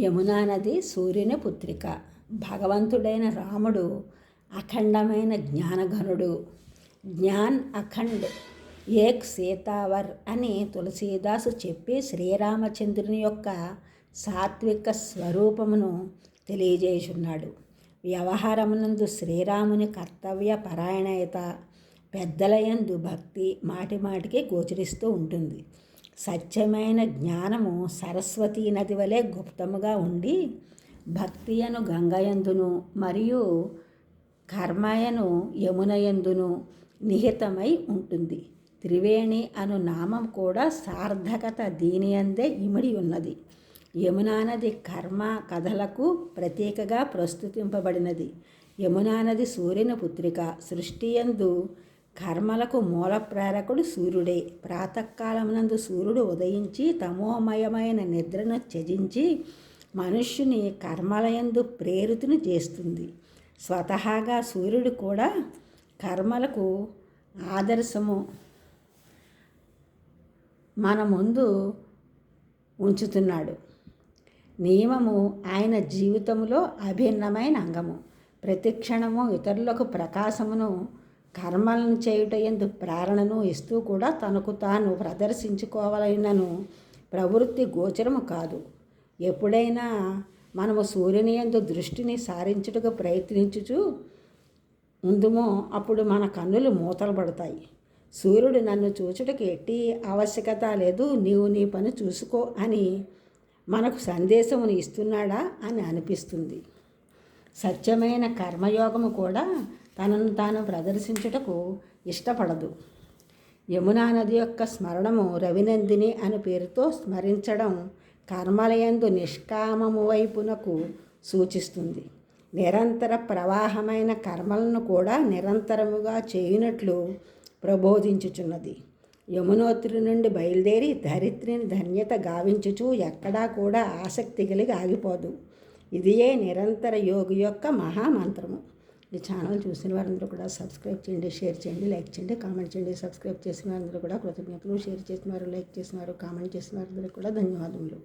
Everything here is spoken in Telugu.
యమునా నది సూర్యుని పుత్రిక. భగవంతుడైన రాముడు అఖండమైన జ్ఞానఘనుడు. జ్ఞాన్ అఖండ్ ఏక్ సీతావర్ అని తులసీదాసు చెప్పి శ్రీరామచంద్రుని యొక్క సాత్విక స్వరూపమును తెలియజేయుచున్నాడు. వ్యవహారమునందు శ్రీరాముని కర్తవ్య పరాయణత, పెద్దలయందు భక్తి మాటిమాటికి గోచరిస్తూ ఉంటుంది. సత్యమైన జ్ఞానము సరస్వతీ నది వలె గుప్తముగా ఉండి భక్తియను గంగయందును మరియు కర్మయను యమునయందును నిహితమై ఉంటుంది. త్రివేణి అను నామం కూడా సార్థకత దీనియందే ఇమిడి ఉన్నది. యమునా నది కర్మ కథలకు ప్రతీకగా ప్రస్తుతింపబడినది. యమునా నది సూర్యుని పుత్రిక. సృష్టియందు కర్మలకు మూల ప్రేరకుడు సూర్యుడే. ప్రాతకాలమునందు సూర్యుడు ఉదయించి తమోమయమైన నిద్రను త్యజించి మనుష్యుని కర్మలయందు ప్రేరితుని చేస్తుంది. స్వతహాగా సూర్యుడు కూడా కర్మలకు ఆదర్శము మన ముందు ఉంచుతున్నాడు. నియమము ఆయన జీవితంలో అభిన్నమైన అంగము. ప్రతిక్షణము ఇతరులకు ప్రకాశమును, కర్మలను చేయుట యందు ప్రేరణను ఇస్తూ కూడా తనకు తాను ప్రదర్శించుకోవాలనను ప్రవృత్తి గోచరము కాదు. ఎప్పుడైనా మనము సూర్యుని యందు దృష్టిని సారించుటకు ప్రయత్నించుచు ఉందుమో అప్పుడు మన కన్నులు మూతలు పడతాయి. సూర్యుడు నన్ను చూచుటకు ఎట్టి ఆవశ్యకత లేదు, నీవు నీ పని చూసుకో అని మనకు సందేశమును ఇస్తున్నాడా అని అనిపిస్తుంది. సత్యమైన కర్మయోగము కూడా తనను తాను ప్రదర్శించుటకు ఇష్టపడదు. యమునా నది యొక్క స్మరణము రవినందిని అను పేరుతో స్మరించడం కర్మలయందు నిష్కామము వైపునకు సూచిస్తుంది. నిరంతర ప్రవాహమైన కర్మలను కూడా నిరంతరముగా చేయునట్లు ప్రబోధించుచున్నది. యమునోత్రి నుండి బయలుదేరి ధరిత్రిని ధన్యత గావించుచు ఎక్కడా కూడా ఆసక్తి కలిగి ఆగిపోదు. ఇదియే నిరంతర యోగి యొక్క మహామంత్రము. ఈ ఛానల్ చూసిన వారందరూ కూడా సబ్స్క్రైబ్ చేయండి, షేర్ చేయండి, లైక్ చేయండి, కామెంట్ చేయండి. సబ్స్క్రైబ్ చేసిన వారందరూ కూడా కృతజ్ఞతలు, షేర్ చేసిన వారు, లైక్ చేసిన వారు, కామెంట్ చేసిన వారందరూ కూడా ధన్యవాదములు.